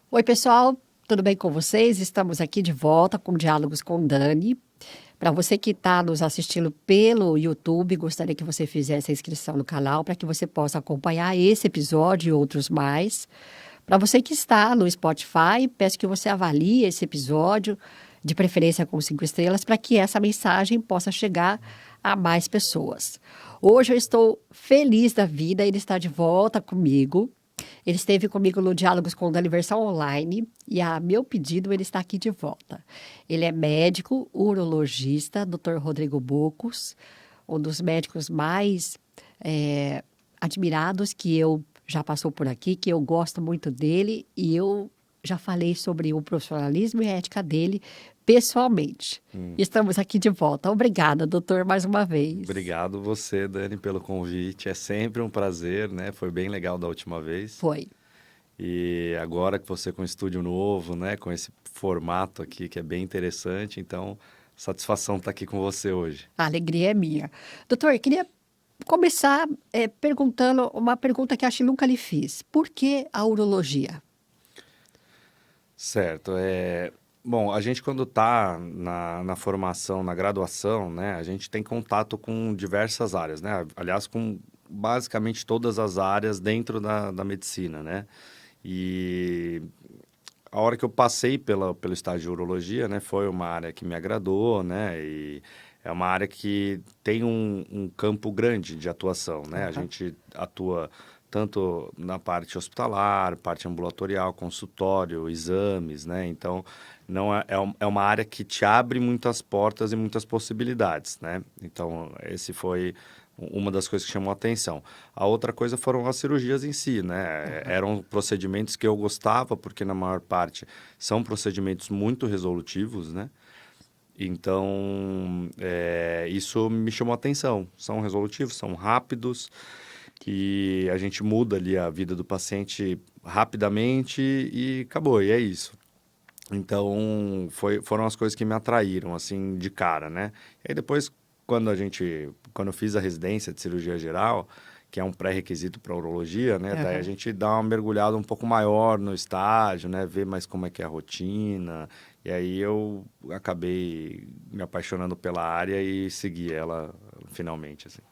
Oi, pessoal, tudo bem com vocês? Estamos aqui de volta com Diálogos com Dani. Para você que está nos assistindo pelo YouTube, gostaria que você fizesse a inscrição no canal para que você possa acompanhar esse episódio e outros mais. Para você que está no Spotify, peço que você avalie esse episódio, de preferência com 5 estrelas, para que essa mensagem possa chegar a mais pessoas. Hoje eu estou feliz da vida, ele está de volta comigo. Ele esteve comigo no Diálogos com Dani versão online e, a meu pedido, ele está aqui de volta. Ele é médico, urologista, Dr. Rodrigo Bocos, um dos médicos mais admirados que eu já passou por aqui, que eu gosto muito dele e eu já falei sobre o profissionalismo e a ética dele pessoalmente. Estamos aqui de volta. Obrigada, doutor, mais uma vez. Obrigado você, Dani, pelo convite. É sempre um prazer, né? Foi bem legal da última vez. Foi. E agora que você com um estúdio novo, né? Com esse formato aqui que é bem interessante, então satisfação estar aqui com você hoje. A alegria é minha. Doutor, eu queria começar perguntando uma pergunta que acho que nunca lhe fiz. Por que a urologia? Certo. Bom, a gente quando está na formação, na graduação, né? A gente tem contato com diversas áreas, né? Aliás, com basicamente todas as áreas dentro da medicina, né? E a hora que eu passei pelo estágio de urologia, né, foi uma área que me agradou, né, e é uma área que tem um campo grande de atuação, né, a gente atua tanto na parte hospitalar, parte ambulatorial, consultório, exames, né, então não é uma área que te abre muitas portas e muitas possibilidades, né, então esse foi uma das coisas que chamou a atenção. A outra coisa foram as cirurgias em si, né? Eram procedimentos que eu gostava, porque na maior parte são procedimentos muito resolutivos, né? Então, isso me chamou a atenção. São resolutivos, são rápidos e a gente muda ali a vida do paciente rapidamente e acabou, e é isso. Então, foram as coisas que me atraíram, assim, de cara, né? E aí depois, quando eu fiz a residência de cirurgia geral, que é um pré-requisito para urologia, né? Daí a gente dá uma mergulhada um pouco maior no estágio, né? Ver mais como é que é a rotina. E aí eu acabei me apaixonando pela área e segui ela finalmente, assim.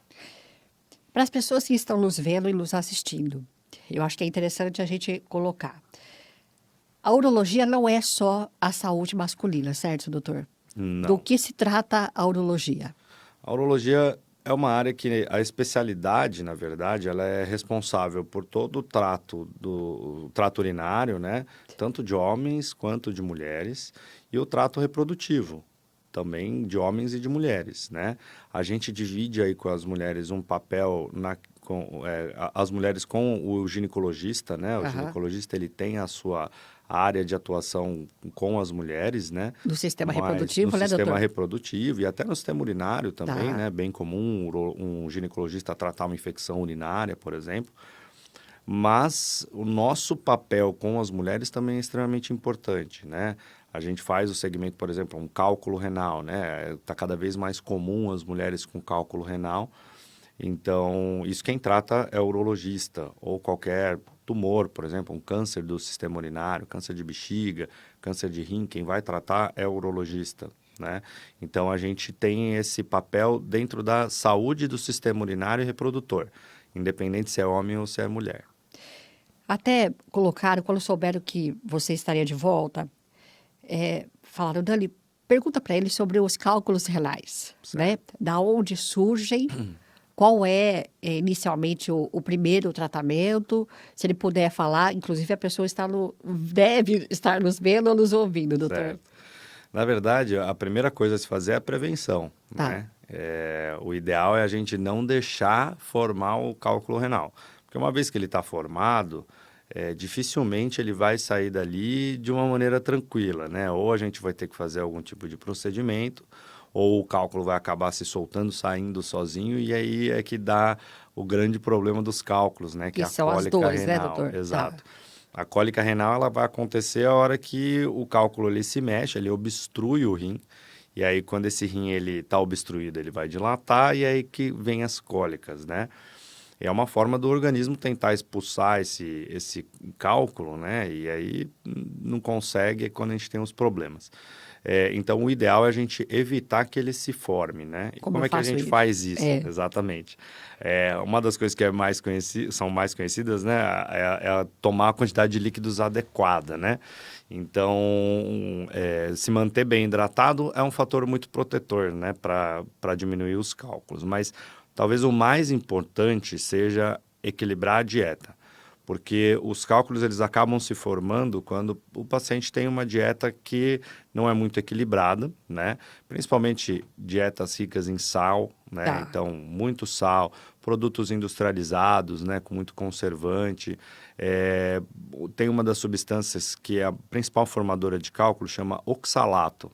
Para as pessoas que estão nos vendo e nos assistindo, eu acho que é interessante a gente colocar. A urologia não é só a saúde masculina, certo, doutor? Do Não. que se trata a urologia? A urologia é uma área que a especialidade, na verdade, ela é responsável por todo o trato urinário, né? Tanto de homens quanto de mulheres, e o trato reprodutivo, também de homens e de mulheres, né? A gente divide aí com as mulheres um papel as mulheres com o ginecologista, né? O ginecologista ele tem a sua área de atuação com as mulheres, né? Do sistema Mas no reprodutivo, né, sistema doutor? reprodutivo e até no sistema urinário também, Tá. né? Bem comum um ginecologista tratar uma infecção urinária, por exemplo. Mas o nosso papel com as mulheres também é extremamente importante, né? A gente faz o segmento, por exemplo, um cálculo renal, né? Está cada vez mais comum as mulheres com cálculo renal. Então, isso quem trata é o urologista ou qualquer tumor, por exemplo, um câncer do sistema urinário, câncer de bexiga, câncer de rim, quem vai tratar é o urologista, né? Então, a gente tem esse papel dentro da saúde do sistema urinário e reprodutor, independente se é homem ou se é mulher. Até colocaram, quando souberam que você estaria de volta, falaram, Dani, pergunta para ele sobre os cálculos renais, né? Da onde surgem, qual inicialmente o primeiro tratamento, se ele puder falar, inclusive a pessoa deve estar nos vendo ou nos ouvindo, doutor. Certo. Na verdade, a primeira coisa a se fazer é a prevenção, Tá. né? O ideal é a gente não deixar formar o cálculo renal. Porque uma vez que ele está formado, dificilmente ele vai sair dali de uma maneira tranquila, né? Ou a gente vai ter que fazer algum tipo de procedimento, ou o cálculo vai acabar se soltando, saindo sozinho, e aí é que dá o grande problema dos cálculos, né? Que é a são as cólica dores, né, renal. doutor? Exato. Tá. A cólica renal ela vai acontecer a hora que o cálculo ele se mexe, ele obstrui o rim. E aí, quando esse rim ele está obstruído, ele vai dilatar e aí que vem as cólicas, né? É uma forma do organismo tentar expulsar esse cálculo, né? E aí não consegue, é quando a gente tem os problemas. Então, o ideal é a gente evitar que ele se forme, né? E Como eu como é que a faço gente isso? faz isso? Exatamente. Uma das coisas que são mais conhecidas, né? É tomar a quantidade de líquidos adequada, né? Então, se manter bem hidratado é um fator muito protetor, né? Para diminuir os cálculos. Mas talvez o mais importante seja equilibrar a dieta, porque os cálculos eles acabam se formando quando o paciente tem uma dieta que não é muito equilibrada, né? Principalmente dietas ricas em sal, né? Tá. Então, muito sal, produtos industrializados, né? Com muito conservante. Tem uma das substâncias que é a principal formadora de cálculo, chama oxalato.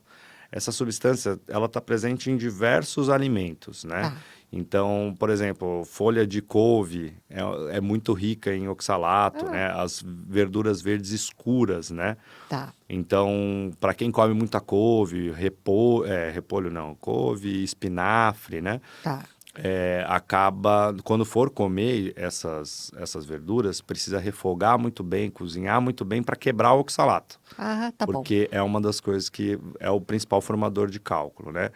Essa substância, ela está presente em diversos alimentos, né? Tá. Então, por exemplo, folha de couve é muito rica em oxalato, Ah, né? As verduras verdes escuras, né? tá. Então, para quem come muita couve, repolho não, couve, espinafre, né? Tá. Acaba, quando for comer essas verduras, precisa refogar muito bem, cozinhar muito bem para quebrar o oxalato, Ah, tá bom. porque é uma das coisas que é o principal formador de cálculo, né?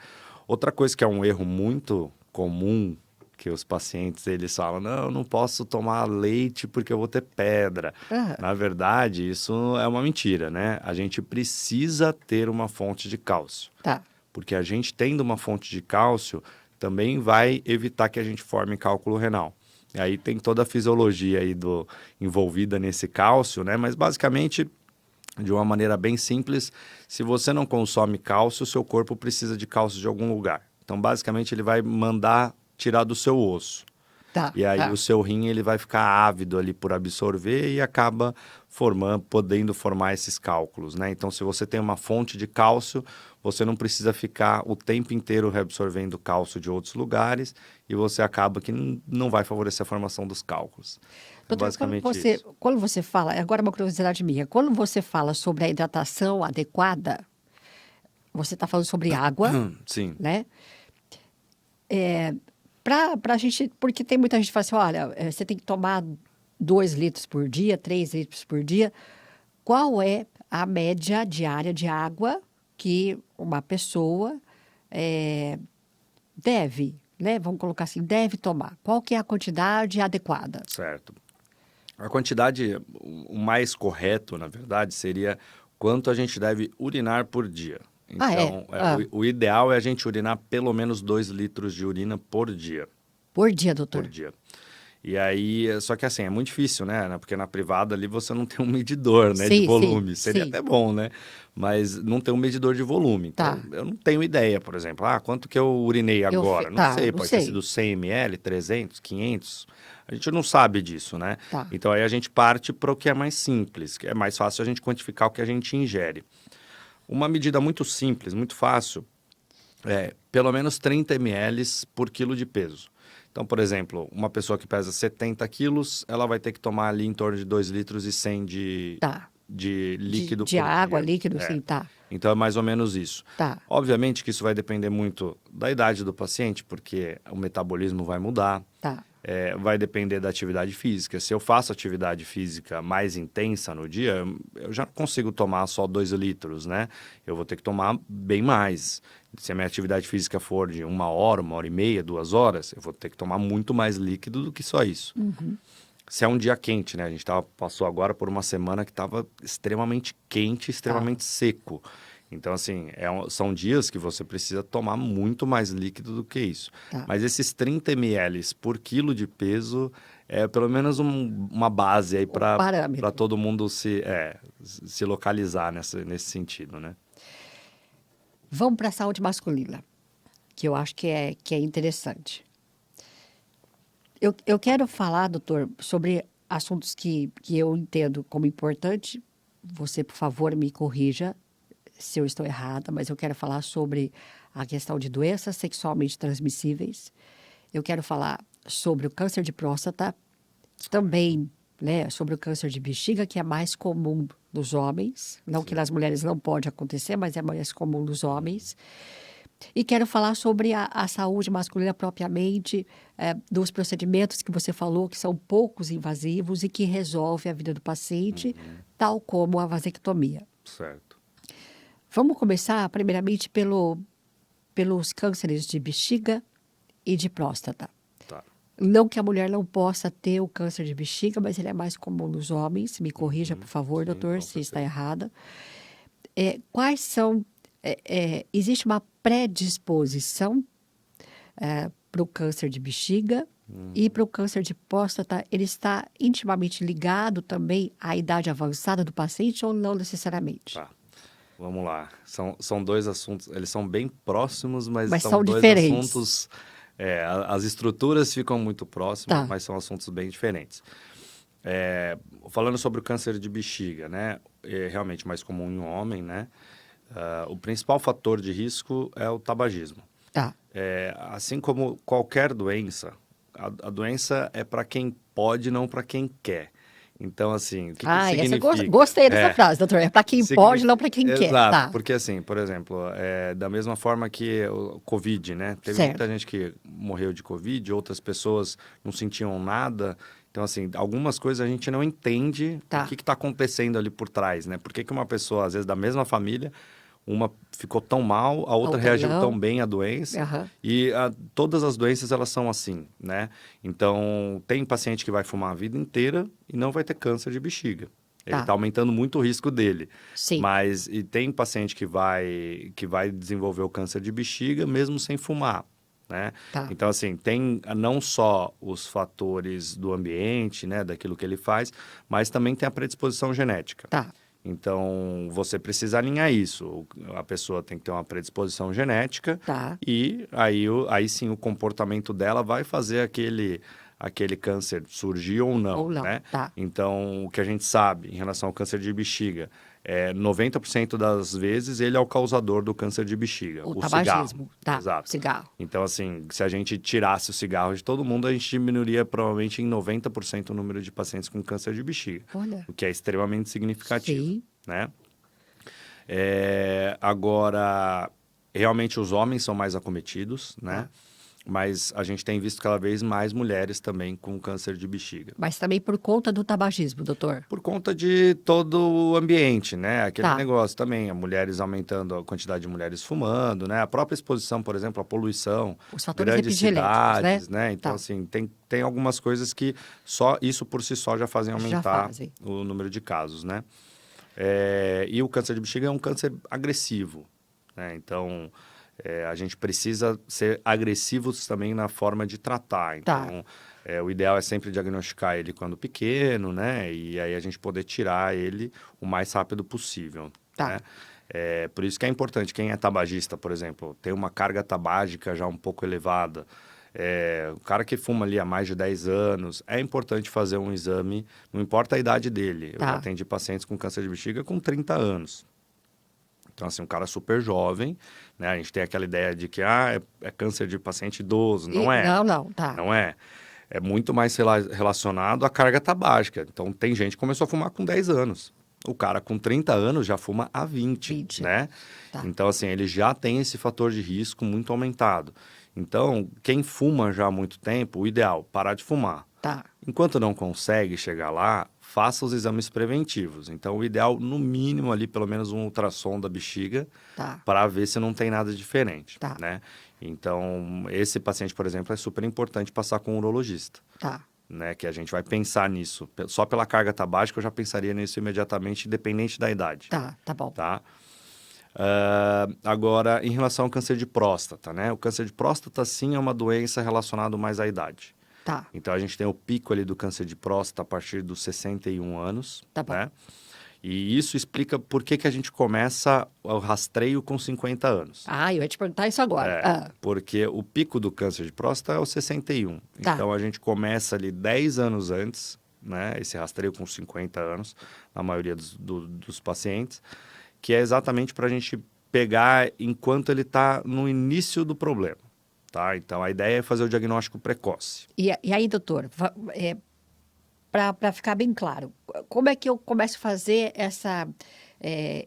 Outra coisa que é um erro muito comum que os pacientes eles falam, não, eu não posso tomar leite porque eu vou ter pedra. Ah, Na verdade, isso é uma mentira, né? A gente precisa ter uma fonte de cálcio, tá. porque a gente tendo uma fonte de cálcio também vai evitar que a gente forme cálculo renal. E aí tem toda a fisiologia aí envolvida nesse cálcio, né? Mas basicamente, de uma maneira bem simples, se você não consome cálcio, o seu corpo precisa de cálcio de algum lugar. Então, basicamente, ele vai mandar tirar do seu osso. Tá. E aí Tá. o seu rim ele vai ficar ávido ali por absorver e acaba podendo formar esses cálculos, né? Então, se você tem uma fonte de cálcio, você não precisa ficar o tempo inteiro reabsorvendo cálcio de outros lugares e você acaba que não vai favorecer a formação dos cálculos. É Doutor, basicamente isso. quando você fala, agora uma curiosidade minha, quando você fala sobre a hidratação adequada, você está falando sobre água, Sim, né? Para a gente, porque tem muita gente que fala assim, olha, você tem que tomar 2 litros por dia, 3 litros por dia. Qual é a média diária de água que uma pessoa deve, né? Vamos colocar assim, deve tomar? Qual que é a quantidade adequada? certo. A quantidade, o mais correto, na verdade, seria quanto a gente deve urinar por dia. Ah, é? Então, Ah, o ideal é a gente urinar pelo menos 2 litros de urina por dia. por dia, Por doutor. dia. E aí, só que assim, é muito difícil, né? Porque na privada ali você não tem um medidor, né, de Sim, sim, volume. Seria sim. até bom, né? Mas não tem um medidor de volume. Então, Tá. eu não tenho ideia, por exemplo. Quanto que eu urinei agora? Não Tá, sei, não pode ter sei. sido 100 ml, 300, 500. A gente não sabe disso, né? Tá. Então, aí a gente parte para o que é mais simples, que é mais fácil a gente quantificar o que a gente ingere. Uma medida muito simples, muito fácil, pelo menos 30 ml por quilo de peso. Então, por exemplo, uma pessoa que pesa 70 quilos, ela vai ter que tomar ali em torno de 2 litros e 100 Tá. de líquido De por água, dia. líquido, sim, tá. Então, é mais ou menos isso. Tá. Obviamente que isso vai depender muito da idade do paciente, porque o metabolismo vai mudar. Tá. Vai depender da atividade física. Se eu faço atividade física mais intensa no dia, eu já não consigo tomar só 2 litros, né? Eu vou ter que tomar bem mais. Se a minha atividade física for de 1 hora e meia, 2 horas, eu vou ter que tomar muito mais líquido do que só isso. Se é um dia quente, né? A gente passou agora por uma semana que estava extremamente quente, extremamente seco. Então, assim, são dias que você precisa tomar muito mais líquido do que isso. Tá. Mas esses 30 ml por quilo de peso é pelo menos uma base aí para Parâmetro. todo mundo se localizar nesse sentido, né? Vamos para a saúde masculina, que eu acho que é interessante. Eu quero falar, doutor, sobre assuntos que eu entendo como importante. Você, por favor, me corrija se eu estou errada, mas eu quero falar sobre a questão de doenças sexualmente transmissíveis. Eu quero falar sobre o câncer de próstata, também, né, sobre o câncer de bexiga, que é mais comum dos homens. Não que nas mulheres não pode acontecer, mas é mais comum dos homens. E quero falar sobre a saúde masculina propriamente, dos procedimentos que você falou, que são poucos invasivos e que resolve a vida do paciente, tal como a vasectomia. Certo. Vamos começar, primeiramente, pelos cânceres de bexiga e de próstata. Tá. Não que a mulher não possa ter o câncer de bexiga, mas ele é mais comum nos homens. Me corrija, por favor, Sim, doutor, com se está certeza. errada. Quais são... existe uma predisposição para o câncer de bexiga e para o câncer de próstata. Ele está intimamente ligado também à idade avançada do paciente ou não necessariamente? Tá. Vamos lá. São dois assuntos, eles são bem próximos, mas Mas são são dois diferentes. assuntos... as estruturas ficam muito próximas, Tá. mas são assuntos bem diferentes. Falando sobre o câncer de bexiga, né? É realmente mais comum em homem, né? O principal fator de risco é o tabagismo. Tá. Assim como qualquer doença, a doença é para quem pode, não para quem quer. Então, assim, o que Essa significa? gostei dessa frase, doutor. É para quem pode, não para quem quer. Exato, Tá. porque assim, por exemplo, da mesma forma que o Covid, né? Teve Certo. muita gente que morreu de Covid, outras pessoas não sentiam nada. Então, assim, algumas coisas a gente não entende Tá. o que está acontecendo ali por trás, né? Por que uma pessoa, às vezes, da mesma família, uma ficou tão mal, a outra reagiu não. tão bem à doença. Aham. E todas as doenças, elas são assim, né? Então, tem paciente que vai fumar a vida inteira e não vai ter câncer de bexiga. Ele Tá. está aumentando muito o risco dele. Sim. Mas e tem paciente que vai desenvolver o câncer de bexiga mesmo sem fumar, né? Tá. Então, assim, tem não só os fatores do ambiente, né? Daquilo que ele faz, mas também tem a predisposição genética. Tá. Então, você precisa alinhar isso. A pessoa tem que ter uma predisposição genética Tá. e aí sim o comportamento dela vai fazer aquele câncer surgir ou não, Ou não, né? tá. Então, o que a gente sabe em relação ao câncer de bexiga, 90% das vezes ele é o causador do câncer de bexiga, O cigarro. tabagismo. Tá. Exato. Cigarro. Então, assim, se a gente tirasse o cigarro de todo mundo, a gente diminuiria provavelmente em 90% o número de pacientes com câncer de bexiga. Olha. O que é extremamente significativo, Sim. né? Agora, realmente os homens são mais acometidos, né? Mas a gente tem visto cada vez mais mulheres também com câncer de bexiga. Mas também por conta do tabagismo, doutor. Por conta de todo o ambiente, né? Aquele Tá. negócio também, as mulheres aumentando a quantidade de mulheres fumando, né? A própria exposição, por exemplo, à poluição, Os fatores grandes epigenéticos, cidades, né? Então, Tá. assim, tem algumas coisas que só isso por si só já fazem aumentar fazem. o número de casos, né? E o câncer de bexiga é um câncer agressivo, né? Então, a gente precisa ser agressivos também na forma de tratar. Tá. Então, o ideal é sempre diagnosticar ele quando pequeno, né? E aí a gente poder tirar ele o mais rápido possível, Tá. né? Por isso que é importante, quem é tabagista, por exemplo, tem uma carga tabágica já um pouco elevada. O cara que fuma ali há mais de 10 anos, é importante fazer um exame, não importa a idade dele. Eu Tá. já atendi pacientes com câncer de bexiga com 30 anos. Então, assim, um cara super jovem, né? A gente tem aquela ideia de que é câncer de paciente idoso. Não é. Não, tá. Não é. É muito mais relacionado à carga tabágica. Então, tem gente que começou a fumar com 10 anos. O cara com 30 anos já fuma há 20, né? Tá. Então, assim, ele já tem esse fator de risco muito aumentado. Então, quem fuma já há muito tempo, o ideal, parar de fumar. Tá. Enquanto não consegue chegar lá, faça os exames preventivos. Então, o ideal, no mínimo, ali, pelo menos um ultrassom da bexiga, Tá. para ver se não tem nada diferente, Tá. né? Então, esse paciente, por exemplo, é super importante passar com um urologista, Tá. né? Que a gente vai pensar nisso. Só pela carga tabágica, eu já pensaria nisso imediatamente, independente da idade. Tá bom. Tá? Agora, em relação ao câncer de próstata, né? O câncer de próstata, sim, é uma doença relacionada mais à idade. Tá. Então, a gente tem o pico ali do câncer de próstata a partir dos 61 anos, Tá bom. né? E isso explica por que a gente começa o rastreio com 50 anos. Eu ia te perguntar isso agora. Porque o pico do câncer de próstata é o 61. Tá. Então, a gente começa ali 10 anos antes, né? Esse rastreio com 50 anos, na maioria dos pacientes, que é exatamente para a gente pegar enquanto ele está no início do problema. Tá? Então, a ideia é fazer o diagnóstico precoce. E aí, doutor, para ficar bem claro, como é que eu começo a fazer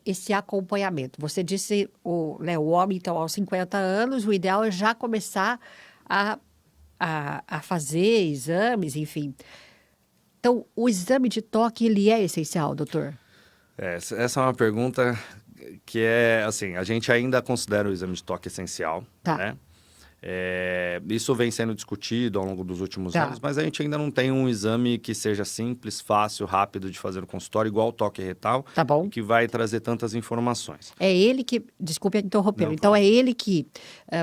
esse acompanhamento? Você disse, o homem, então, aos 50 anos, o ideal é já começar a fazer exames, enfim. Então, o exame de toque, ele é essencial, doutor? Essa é uma pergunta que é, assim, a gente ainda considera o exame de toque essencial, Tá. né? Isso vem sendo discutido ao longo dos últimos Tá. anos, mas a gente ainda não tem um exame que seja simples, fácil, rápido de fazer no consultório, igual o toque retal, Tá bom. e que vai trazer tantas informações. É ele que, desculpe interromper, Não, então claro. é ele que,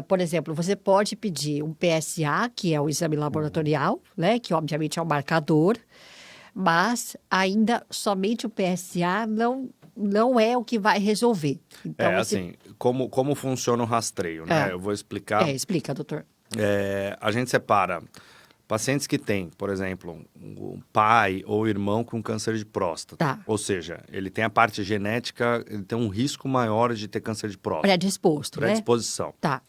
por exemplo, você pode pedir um PSA, que é o exame laboratorial, né, que obviamente é um marcador, mas ainda somente o PSA não é o que vai resolver. Então, Assim, como funciona o rastreio, né? Eu vou explicar. explica, doutor. A gente separa pacientes que têm, por exemplo, um pai ou irmão com câncer de próstata. Tá. Ou seja, ele tem a parte genética, ele tem um risco maior de ter câncer de próstata. Predisposto, né? Predisposição. Tá.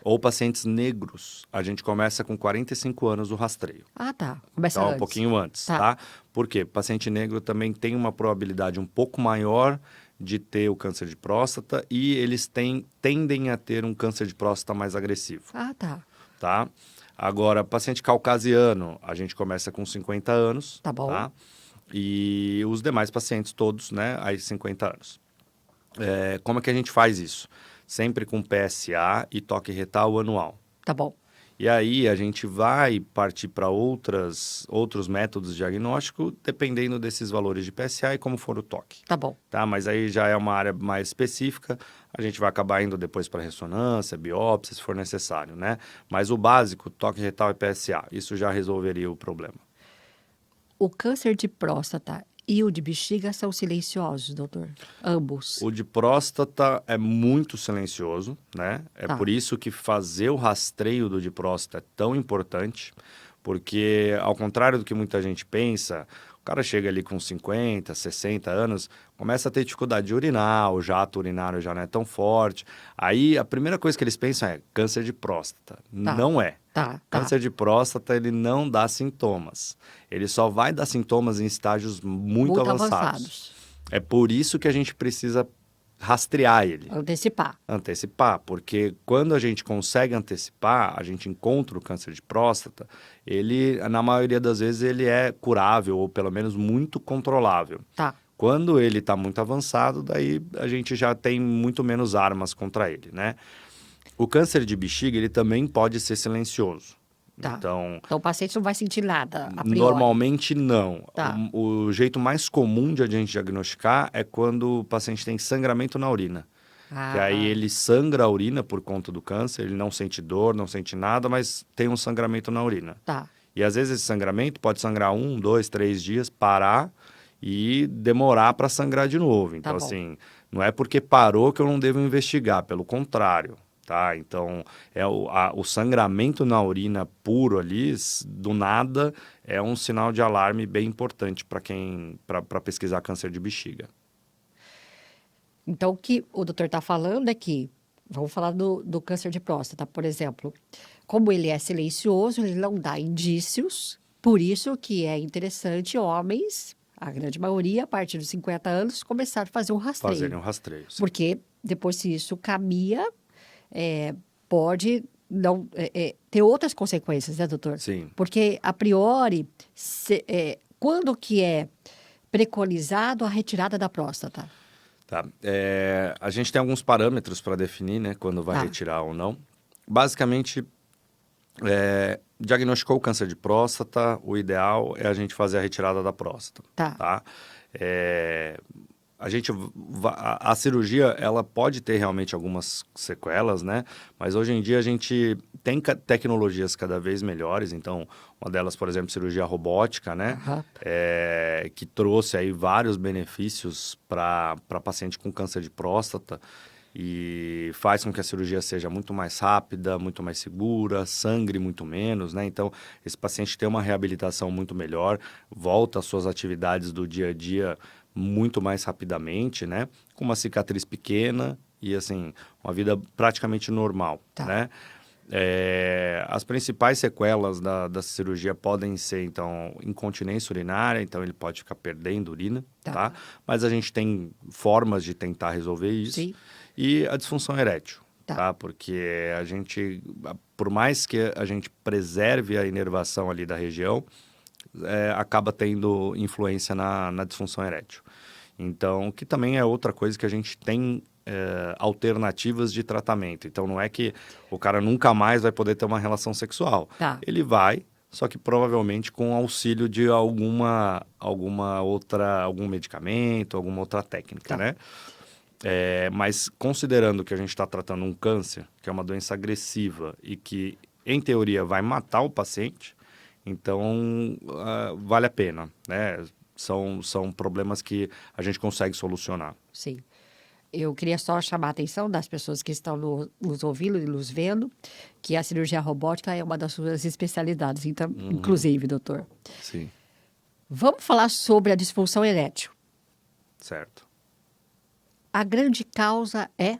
Ou pacientes negros, a gente começa com 45 anos o rastreio. Ah, tá. Começa Então, antes. um pouquinho antes, Tá. tá? Por quê? Paciente negro também tem uma probabilidade um pouco maior de ter o câncer de próstata e eles tendem a ter um câncer de próstata mais agressivo, Ah, tá. tá? Agora, paciente caucasiano, a gente começa com 50 anos, Tá bom. tá? E os demais pacientes todos, né, aí 50 anos. Como é que a gente faz isso? Sempre com PSA e toque retal anual. Tá bom. E aí a gente vai partir para outros métodos de diagnóstico, dependendo desses valores de PSA e como for o toque. Tá bom. Tá? Mas aí já é uma área mais específica, a gente vai acabar indo depois para ressonância, biópsia, se for necessário, né? Mas o básico, toque retal e PSA, isso já resolveria o problema. O câncer de próstata e o de bexiga são silenciosos, doutor? Ambos. O de próstata é muito silencioso, né? Tá. Por isso que fazer o rastreio do de próstata é tão importante, porque ao contrário do que muita gente pensa, o cara chega ali com 50, 60 anos, começa a ter dificuldade de urinar, o jato urinário já não é tão forte. Aí a primeira coisa que eles pensam é câncer de próstata. Não é. Tá. Câncer de próstata, ele não dá sintomas. Ele só vai dar sintomas em estágios muito avançados. É por isso que a gente precisa rastrear ele. Antecipar, porque quando a gente consegue antecipar, a gente encontra o câncer de próstata, ele, na maioria das vezes, ele é curável, ou pelo menos muito controlável. Tá. Quando ele está muito avançado, daí a gente já tem muito menos armas contra ele, né? O câncer de bexiga, ele também pode ser silencioso. Tá. Então, o paciente não vai sentir nada, a priori. normalmente não. Tá. O jeito mais comum de a gente diagnosticar é quando o paciente tem sangramento na urina. Que aí ele sangra a urina por conta do câncer, ele não sente dor, não sente nada, mas tem um sangramento na urina. Tá. E às vezes esse sangramento pode sangrar 1, 2, 3 dias, parar e demorar para sangrar de novo. Então, assim, não é porque parou que eu não devo investigar, pelo contrário. Tá? Então, o sangramento na urina puro ali, do nada, é um sinal de alarme bem importante para pesquisar câncer de bexiga. Então, o que o doutor está falando é que, vamos falar do câncer de próstata, por exemplo, como ele é silencioso, ele não dá indícios, por isso que é interessante homens, a grande maioria, a partir dos 50 anos, começar a fazer um rastreio. Fazerem um rastreio, sim. Porque depois, se isso caminha, pode não ter outras consequências, né, doutor? Sim. Porque, a priori, quando que é preconizado a retirada da próstata? Tá. A gente tem alguns parâmetros para definir, né, quando vai retirar ou não. Basicamente, diagnosticou o câncer de próstata, o ideal é a gente fazer a retirada da próstata. Tá? A cirurgia, ela pode ter realmente algumas sequelas, né? Mas hoje em dia a gente tem tecnologias cada vez melhores. Então, uma delas, por exemplo, cirurgia robótica, né? Que trouxe aí vários benefícios para paciente com câncer de próstata e faz com que a cirurgia seja muito mais rápida, muito mais segura, sangre muito menos, né? Então, esse paciente tem uma reabilitação muito melhor, volta às suas atividades do dia a dia muito mais rapidamente, né? Com uma cicatriz pequena e, assim, uma vida praticamente normal, né? As principais sequelas da cirurgia podem ser, então, incontinência urinária, então ele pode ficar perdendo urina, tá? Mas a gente tem formas de tentar resolver isso. Sim. E a disfunção erétil, Tá. tá? Porque a gente, por mais que a gente preserve a inervação ali da região, acaba tendo influência na disfunção erétil. Então, que também é outra coisa que a gente tem alternativas de tratamento. Então, não é que o cara nunca mais vai poder ter uma relação sexual. Tá. Ele vai, só que provavelmente com auxílio de algum medicamento, alguma outra técnica, né? Mas considerando que a gente está tratando um câncer, que é uma doença agressiva e que, em teoria, vai matar o paciente, então vale a pena, né? São problemas que a gente consegue solucionar. Sim. Eu queria só chamar a atenção das pessoas que estão nos ouvindo e nos vendo, que a cirurgia robótica é uma das suas especialidades, então, inclusive, doutor. Sim. Vamos falar sobre a disfunção erétil. Certo. A grande causa é?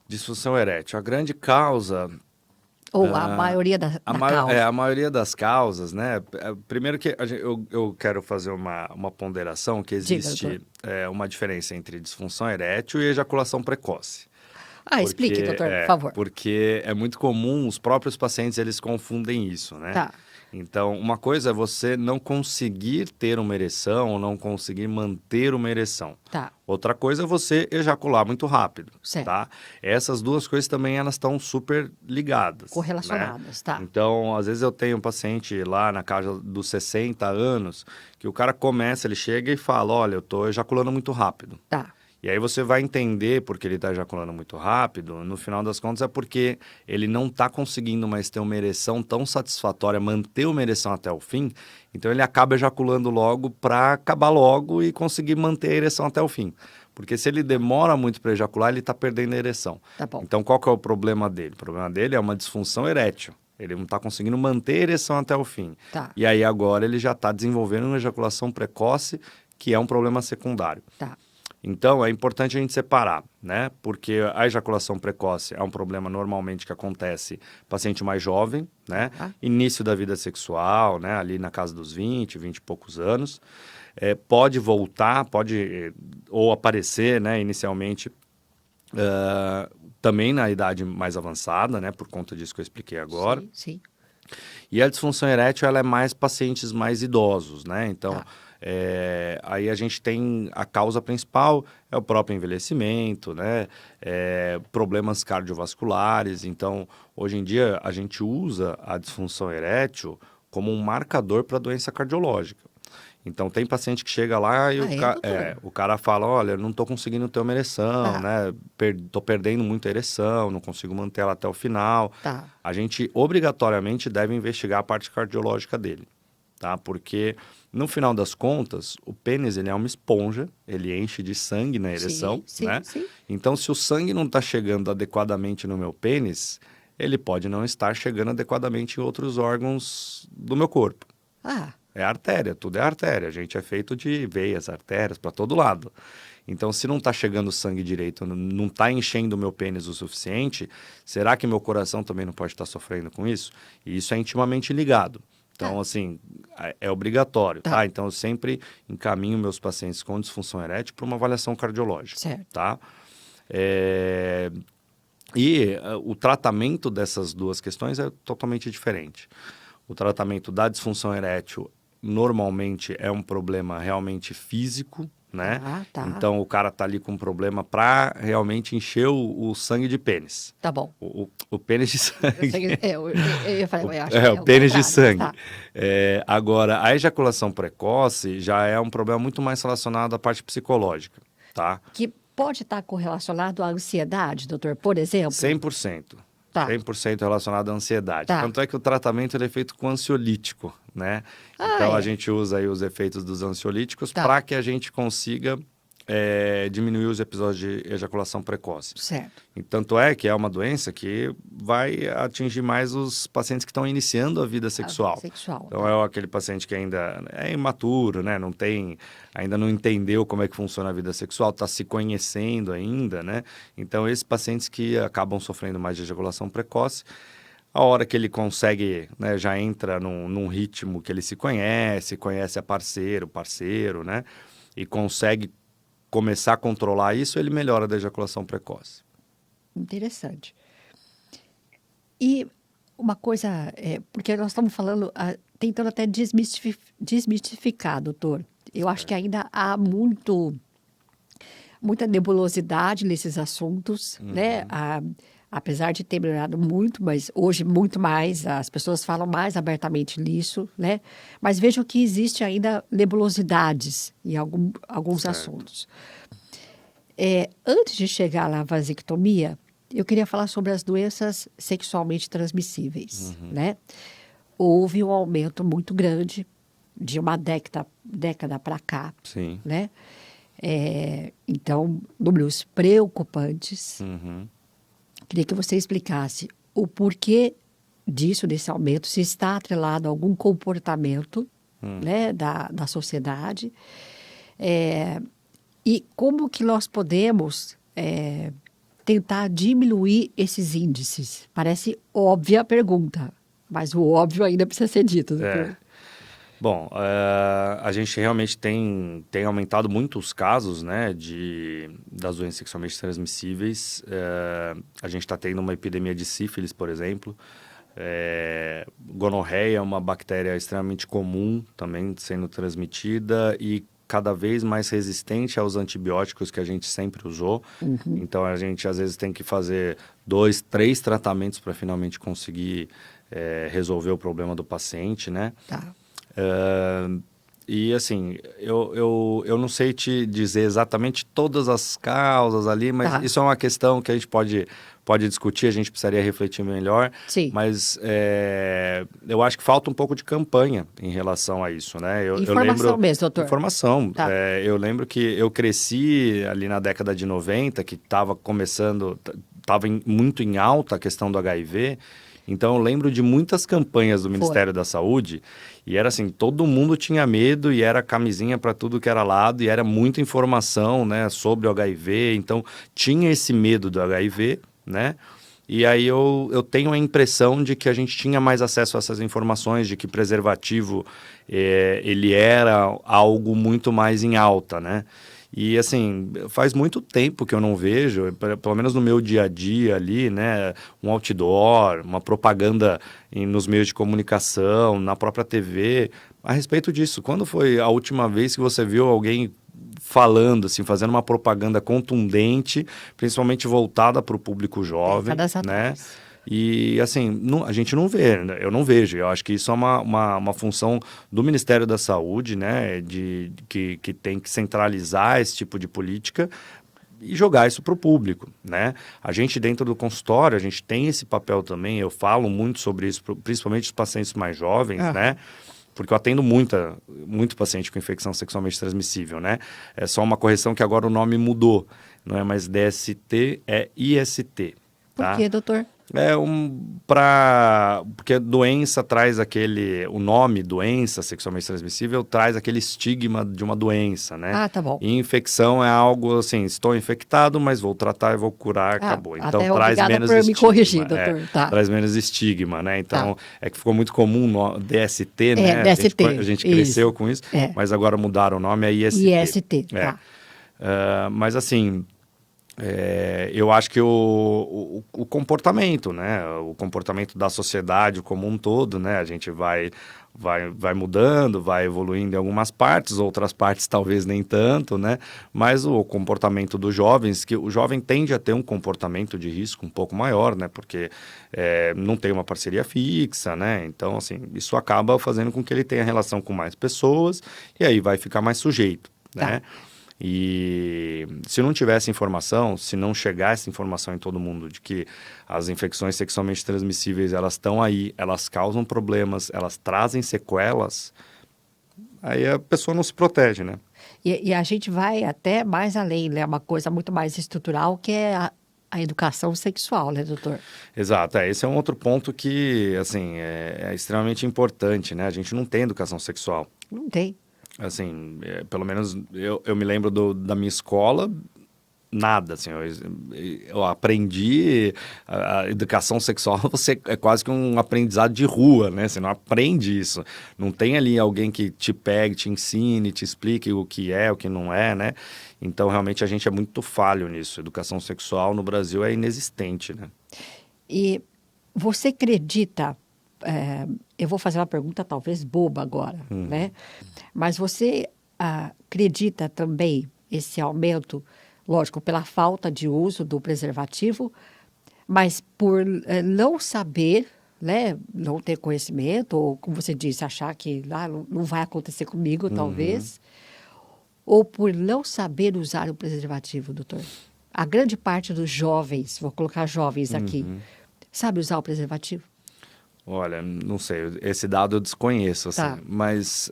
Disfunção erétil. A grande causa... Ou a maioria da causa? A maioria das causas, né? Primeiro que eu quero fazer uma ponderação que existe uma diferença entre disfunção erétil e ejaculação precoce. Explique, doutor, por favor. Porque é muito comum, os próprios pacientes, eles confundem isso, né? Tá. Então, uma coisa é você não conseguir ter uma ereção ou não conseguir manter uma ereção. Tá. Outra coisa é você ejacular muito rápido, Certo. tá? Essas duas coisas também, elas estão super ligadas. Correlacionadas, né? tá. Então, às vezes eu tenho um paciente lá na casa dos 60 anos, que o cara começa, ele chega e fala, olha, eu tô ejaculando muito rápido. Tá. E aí você vai entender porque ele está ejaculando muito rápido, no final das contas é porque ele não está conseguindo mais ter uma ereção tão satisfatória, manter uma ereção até o fim, então ele acaba ejaculando logo para acabar logo e conseguir manter a ereção até o fim. Porque se ele demora muito para ejacular, ele está perdendo a ereção. Tá bom. Então qual que é o problema dele? O problema dele é uma disfunção erétil. Ele não está conseguindo manter a ereção até o fim. Tá. E aí agora ele já está desenvolvendo uma ejaculação precoce, que é um problema secundário. Tá. Então, é importante a gente separar, né? Porque a ejaculação precoce é um problema normalmente que acontece paciente mais jovem, né? Início da vida sexual, né? Ali na casa dos 20 e poucos anos. Pode voltar, ou aparecer, né? Inicialmente, também na idade mais avançada, né? Por conta disso que eu expliquei agora. Sim, sim. E a disfunção erétil, ela é mais pacientes mais idosos, né? Então... aí a gente tem a causa principal é o próprio envelhecimento, né? Problemas cardiovasculares. Então, hoje em dia, a gente usa a disfunção erétil como um marcador para doença cardiológica. Então, tem paciente que chega lá e o cara fala, olha, eu não estou conseguindo ter uma ereção, né? Estou perdendo muito a ereção, não consigo manter ela até o final. Tá. A gente, obrigatoriamente, deve investigar a parte cardiológica dele, tá? Porque... No final das contas, o pênis ele é uma esponja, ele enche de sangue na ereção, né? Sim. Então, se o sangue não está chegando adequadamente no meu pênis, ele pode não estar chegando adequadamente em outros órgãos do meu corpo. É artéria, tudo é artéria. A gente é feito de veias, artérias, para todo lado. Então, se não está chegando sangue direito, não está enchendo o meu pênis o suficiente, será que meu coração também não pode estar sofrendo com isso? E isso é intimamente ligado. Então, assim, é obrigatório, tá? Então, eu sempre encaminho meus pacientes com disfunção erétil para uma avaliação cardiológica, certo. Tá? E o tratamento dessas duas questões é totalmente diferente. O tratamento da disfunção erétil, normalmente, é um problema realmente físico, né? Então, o cara tá ali com um problema para realmente encher o sangue de pênis. Tá bom. O pênis de sangue. Eu ia falar, eu acho o pênis de sangue. Tá. Agora, a ejaculação precoce já é um problema muito mais relacionado à parte psicológica, tá? Que pode estar correlacionado à ansiedade, doutor, por exemplo? 100%. Tá. 100% relacionado à ansiedade. Tá. Tanto é que o tratamento ele é feito com ansiolítico, né? Então, a gente usa aí os efeitos dos ansiolíticos para que a gente consiga diminuir os episódios de ejaculação precoce. Certo. E tanto é que é uma doença que vai atingir mais os pacientes que estão iniciando a vida sexual. Sexual. Então, é aquele paciente que ainda é imaturo, né? Ainda não entendeu como é que funciona a vida sexual, está se conhecendo ainda, né? Então, esses pacientes que acabam sofrendo mais de ejaculação precoce, a hora que ele consegue, né, já entra num ritmo que ele se conhece a parceiro, né? E consegue começar a controlar isso, ele melhora da ejaculação precoce. Interessante. E uma coisa, porque nós estamos falando, tentando até desmistificar, doutor. Eu acho que ainda há muita nebulosidade nesses assuntos, né? Apesar de ter melhorado muito, mas hoje muito mais, as pessoas falam mais abertamente nisso, né? Mas vejam que existe ainda nebulosidades em alguns assuntos. Antes de chegar na vasectomia, eu queria falar sobre as doenças sexualmente transmissíveis, né? Houve um aumento muito grande de uma década para cá, Sim. né? Então, números preocupantes. Queria que você explicasse o porquê desse aumento, se está atrelado a algum comportamento, né, da sociedade, e como que nós podemos tentar diminuir esses índices. Parece óbvia a pergunta, mas o óbvio ainda precisa ser dito, doutor. Bom, a gente realmente tem aumentado muito os casos, né, das doenças sexualmente transmissíveis. A gente está tendo uma epidemia de sífilis, por exemplo. Gonorreia é uma bactéria extremamente comum também sendo transmitida e cada vez mais resistente aos antibióticos que a gente sempre usou. Então, a gente às vezes tem que fazer 2, 3 tratamentos para finalmente conseguir resolver o problema do paciente, né? Tá. E assim, eu não sei te dizer exatamente todas as causas ali, mas isso é uma questão que a gente pode discutir, a gente precisaria refletir melhor. Sim. Mas eu acho que falta um pouco de campanha em relação a isso, né? Informação mesmo, doutor. Informação. Tá. Eu lembro que eu cresci ali na década de 90, que estava começando, estava muito em alta a questão do HIV. Então, eu lembro de muitas campanhas do Ministério da Saúde e era assim, todo mundo tinha medo e era camisinha para tudo que era lado e era muita informação, né, sobre o HIV. Então, tinha esse medo do HIV, né? E aí eu tenho a impressão de que a gente tinha mais acesso a essas informações, de que preservativo ele era algo muito mais em alta, né? E, assim, faz muito tempo que eu não vejo, pelo menos no meu dia a dia ali, né, um outdoor, uma propaganda nos meios de comunicação, na própria TV, a respeito disso. Quando foi a última vez que você viu alguém falando, assim, fazendo uma propaganda contundente, principalmente voltada para o público jovem, né? E, assim, a gente não vê, né? Eu não vejo. Eu acho que isso é uma função do Ministério da Saúde, né? Que tem que centralizar esse tipo de política e jogar isso para o público, né? A gente, dentro do consultório, a gente tem esse papel também. Eu falo muito sobre isso, principalmente os pacientes mais jovens, né? Porque eu atendo muito paciente com infecção sexualmente transmissível, né? É só uma correção que agora o nome mudou. Não é mais DST, é IST. Tá? Por quê, doutor? Porque doença traz o nome doença sexualmente transmissível traz aquele estigma de uma doença, né? Ah, tá bom. E infecção é algo assim, estou infectado, mas vou tratar e vou curar, acabou. Então traz menos por estigma. Me corrigir, doutor. Traz menos estigma, né? Então, é que ficou muito comum no DST, né? DST. A gente cresceu com isso, mas agora mudaram o nome, é IST. IST, tá. Mas assim, eu acho que o comportamento, né? O comportamento da sociedade como um todo, né? A gente vai mudando, vai evoluindo em algumas partes, outras partes talvez nem tanto, né? Mas o comportamento dos jovens, que o jovem tende a ter um comportamento de risco um pouco maior, né? Porque não tem uma parceria fixa, né? Então, assim, isso acaba fazendo com que ele tenha relação com mais pessoas e aí vai ficar mais sujeito, né? E se não tivesse informação, se não chegasse informação em todo mundo de que as infecções sexualmente transmissíveis, elas estão aí, elas causam problemas, elas trazem sequelas, aí a pessoa não se protege, né? E a gente vai até mais além, né? Uma coisa muito mais estrutural, que é a educação sexual, né, doutor? Exato, esse é um outro ponto que, assim, é extremamente importante, né? A gente não tem educação sexual. Não tem. Assim, pelo menos eu me lembro da minha escola, nada, assim, eu aprendi a educação sexual, você é quase que um aprendizado de rua, né? Você não aprende isso. Não tem ali alguém que te pegue, te ensine, te explique o que é, o que não é, né? Então, realmente, a gente é muito falho nisso. Educação sexual no Brasil é inexistente, né? E você acredita, eu vou fazer uma pergunta talvez boba agora, né? Mas você acredita também esse aumento, lógico, pela falta de uso do preservativo, mas por não saber, né, não ter conhecimento, ou como você disse, achar que não vai acontecer comigo, talvez, ou por não saber usar o preservativo, doutor? A grande parte dos jovens, vou colocar jovens aqui, sabe usar o preservativo? Olha, não sei, esse dado eu desconheço, assim, Tá. mas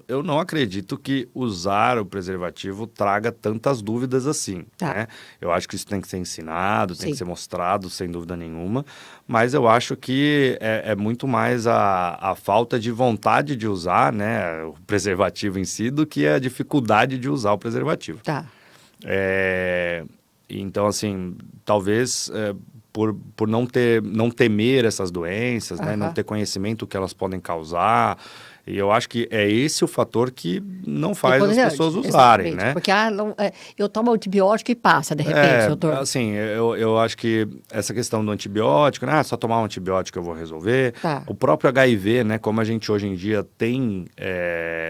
eu não acredito que usar o preservativo traga tantas dúvidas assim, Tá. né? Eu acho que isso tem que ser ensinado, tem Sim. que ser mostrado, sem dúvida nenhuma, mas eu acho que é muito mais a falta de vontade de usar, né, o preservativo em si, do que a dificuldade de usar o preservativo. Tá. Então, assim, talvez por não temer essas doenças, né, não Aham. ter conhecimento do que elas podem causar, e eu acho que é esse o fator que não faz as pessoas usarem, Exatamente. né? Porque eu tomo antibiótico e passa, de repente, doutor. Assim, eu acho que essa questão do antibiótico, né? Só tomar um antibiótico eu vou resolver. Tá. O próprio HIV, né? Como a gente hoje em dia tem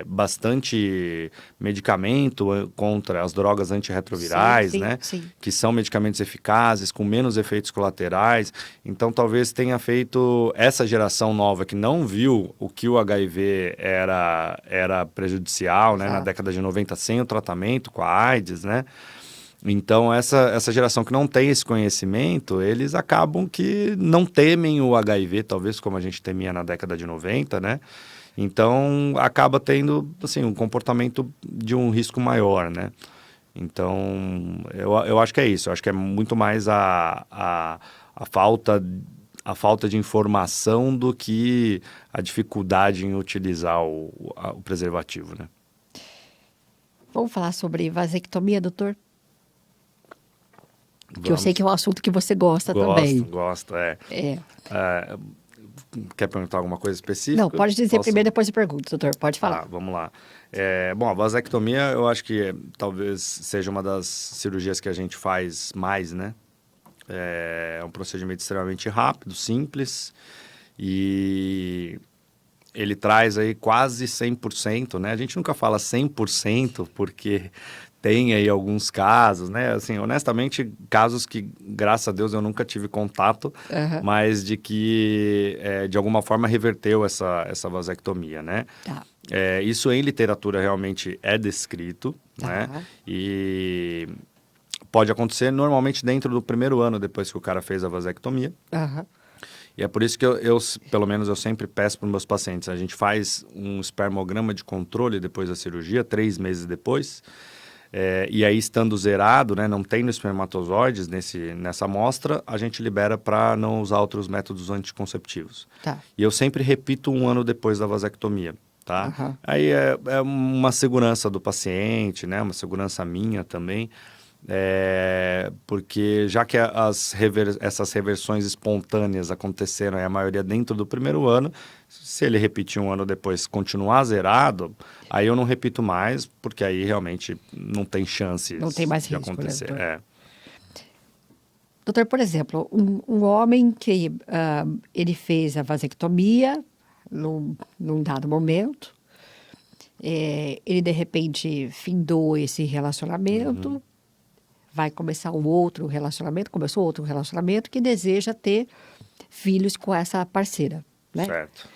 bastante medicamento contra as drogas antirretrovirais, Sim, né? sim. Que são medicamentos eficazes, com menos efeitos colaterais. Então, talvez tenha feito essa geração nova que não viu o que o HIV era prejudicial, né? Na Exato. década de 90, sem o tratamento com a AIDS, né? Então, essa geração que não tem esse conhecimento, eles acabam que não temem o HIV, talvez como a gente temia na década de 90, né? Então, acaba tendo, assim, um comportamento de um risco maior, né? Então, eu acho que é isso. Eu acho que é muito mais a falta de informação do que a dificuldade em utilizar o preservativo, né? Vamos falar sobre vasectomia, doutor? Que eu Vamos. sei que é um assunto que você gosta também. Gosto, É. Quer perguntar alguma coisa específica? Não, pode dizer Posso? primeiro, depois eu pergunto, doutor. Pode falar. Vamos lá. Bom, a vasectomia eu acho que talvez seja uma das cirurgias que a gente faz mais, né? É um procedimento extremamente rápido, simples e ele traz aí quase 100%, né? A gente nunca fala 100% porque tem aí alguns casos, né? Assim, honestamente, casos que, graças a Deus, eu nunca tive contato, Aham. mas de que, de alguma forma, reverteu essa vasectomia, né? Tá. Isso em literatura realmente é descrito, Tá. né? E pode acontecer normalmente dentro do primeiro ano depois que o cara fez a vasectomia. Aham. E é por isso que eu pelo menos, eu sempre peço para os meus pacientes. A gente faz um espermograma de controle depois da cirurgia, 3 meses depois. E aí, estando zerado, né, não tendo espermatozoides nessa amostra, a gente libera para não usar outros métodos anticonceptivos. Tá. E eu sempre repito 1 ano depois da vasectomia, tá? Aham. Aí é uma segurança do paciente, né, uma segurança minha também. Porque já que essas reversões espontâneas aconteceram, a maioria dentro do primeiro ano, se ele repetir 1 ano depois continuar zerado, aí eu não repito mais, porque aí realmente não tem chance Não tem mais de risco, né, acontecer. doutor? Doutor, por exemplo, um homem que ele fez a vasectomia num dado momento, ele de repente findou esse relacionamento, vai começar um outro relacionamento, começou outro relacionamento que deseja ter filhos com essa parceira, né? Certo.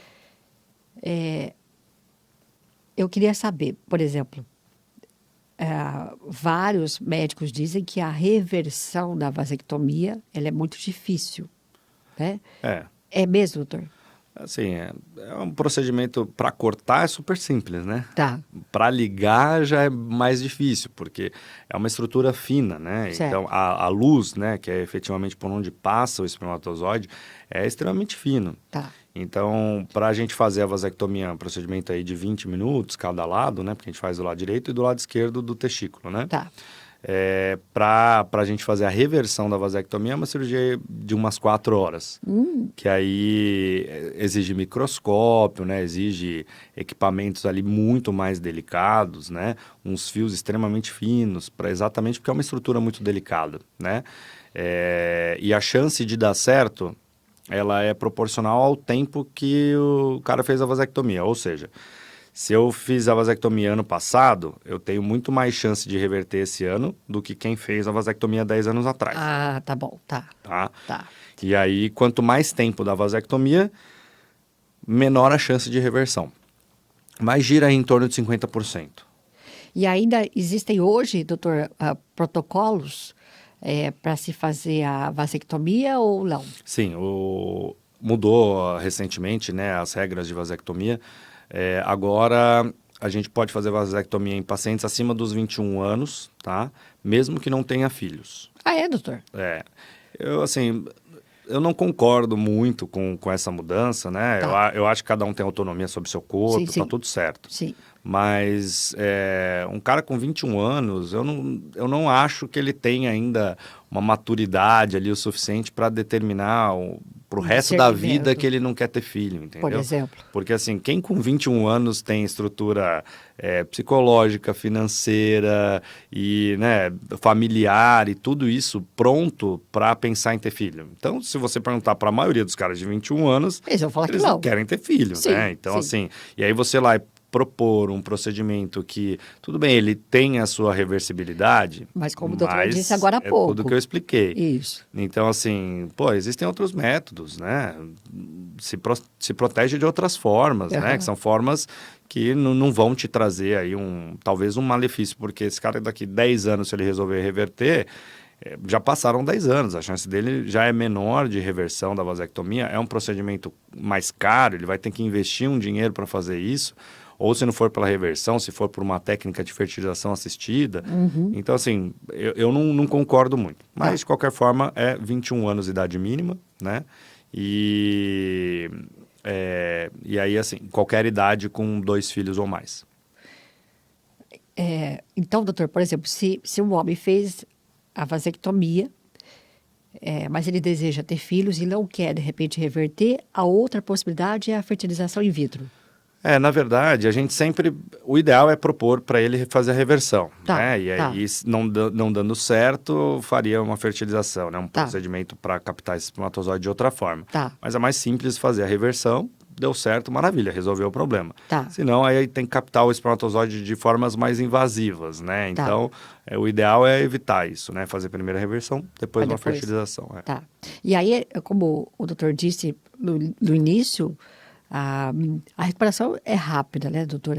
Eu queria saber, por exemplo, vários médicos dizem que a reversão da vasectomia ela é muito difícil, né? É mesmo, doutor? Assim, é um procedimento para cortar é super simples, né? Tá, Para ligar já é mais difícil, porque é uma estrutura fina, né? certo. Então, a luz, né, que é efetivamente por onde passa o espermatozoide, é extremamente fino. Tá. Então, para a gente fazer a vasectomia, um procedimento aí de 20 minutos cada lado, né? Porque a gente faz do lado direito e do lado esquerdo do testículo, né? Tá. Para a gente fazer a reversão da vasectomia, é uma cirurgia de umas 4 horas. Que aí exige microscópio, né? Exige equipamentos ali muito mais delicados, né? Uns fios extremamente finos, exatamente porque é uma estrutura muito delicada, né? E a chance de dar certo, ela é proporcional ao tempo que o cara fez a vasectomia. Ou seja, se eu fiz a vasectomia ano passado, eu tenho muito mais chance de reverter esse ano do que quem fez a vasectomia 10 anos atrás, Ah, tá bom, tá, tá? tá. E aí, quanto mais tempo da vasectomia, menor a chance de reversão. Mas gira em torno de 50%. E ainda existem hoje, doutor, protocolos para se fazer a vasectomia ou não? Sim, mudou recentemente, né, as regras de vasectomia. Agora, a gente pode fazer vasectomia em pacientes acima dos 21 anos, tá? Mesmo que não tenha filhos. Ah, é, doutor? Assim, eu não concordo muito com essa mudança, né? Tá. Eu acho que cada um tem autonomia sobre o seu Sim, corpo, tá sim, tudo certo. sim. Mas um cara com 21 anos, eu não acho que ele tenha ainda uma maturidade ali o suficiente para determinar para o resto da vida que Discernimento, ele não quer ter filho, por entendeu? exemplo. Porque assim, quem com 21 anos tem estrutura psicológica, financeira e né, familiar e tudo isso pronto para pensar em ter filho. Então, se você perguntar para a maioria dos caras de 21 anos, Eles vão falar que eles não não. querem ter filho, Sim, né? Então, sim. assim, e aí você lá propor um procedimento que, tudo bem, ele tem a sua reversibilidade, Mas como o doutor disse mas agora há é tudo que pouco. eu expliquei. Isso. Então, assim, pô, existem outros métodos, né? Se protege de outras formas, né? Que Aham. são formas que não vão te trazer aí talvez um malefício, porque esse cara daqui 10 anos, se ele resolver reverter, já passaram 10 anos, a chance dele já é menor de reversão da vasectomia, é um procedimento mais caro, ele vai ter que investir um dinheiro para fazer isso, ou se não for pela reversão, se for por uma técnica de fertilização assistida. Então, assim, eu não concordo muito. Mas, Tá. de qualquer forma, é 21 anos de idade mínima, né? E aí, assim, qualquer idade com 2 filhos ou mais. Então, doutor, por exemplo, se um homem fez a vasectomia, mas ele deseja ter filhos e não quer, de repente, reverter, a outra possibilidade é a fertilização in vitro. Na verdade, a gente sempre... O ideal é propor para ele fazer a reversão, Tá, né? E tá, aí, não dando certo, faria uma fertilização, né? Um tá, procedimento para captar esse espermatozoide de outra forma. tá, Mas é mais simples fazer a reversão, deu certo, maravilha, resolveu o problema. tá, Senão, aí tem que captar o espermatozoide de formas mais invasivas, né? tá. Então, o ideal é evitar isso, né? Fazer primeiro a reversão, depois Pra uma depois. fertilização. Tá. E aí, como o doutor disse no início, a recuperação é rápida, né, doutor?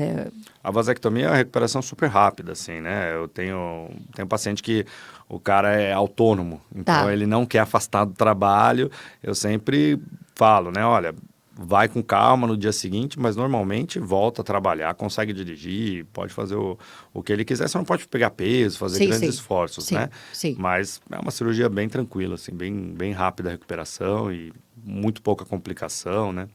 A vasectomia é uma recuperação super rápida, assim, né? Eu tenho paciente que o cara é autônomo, então Tá. ele não quer afastar do trabalho. Eu sempre falo, né? Olha, vai com calma no dia seguinte, mas normalmente volta a trabalhar, consegue dirigir, pode fazer o que ele quiser. Você não pode pegar peso, fazer Sim, grandes sim. esforços, Sim, né? sim. Mas é uma cirurgia bem tranquila, assim, bem rápida a recuperação e muito pouca complicação, né?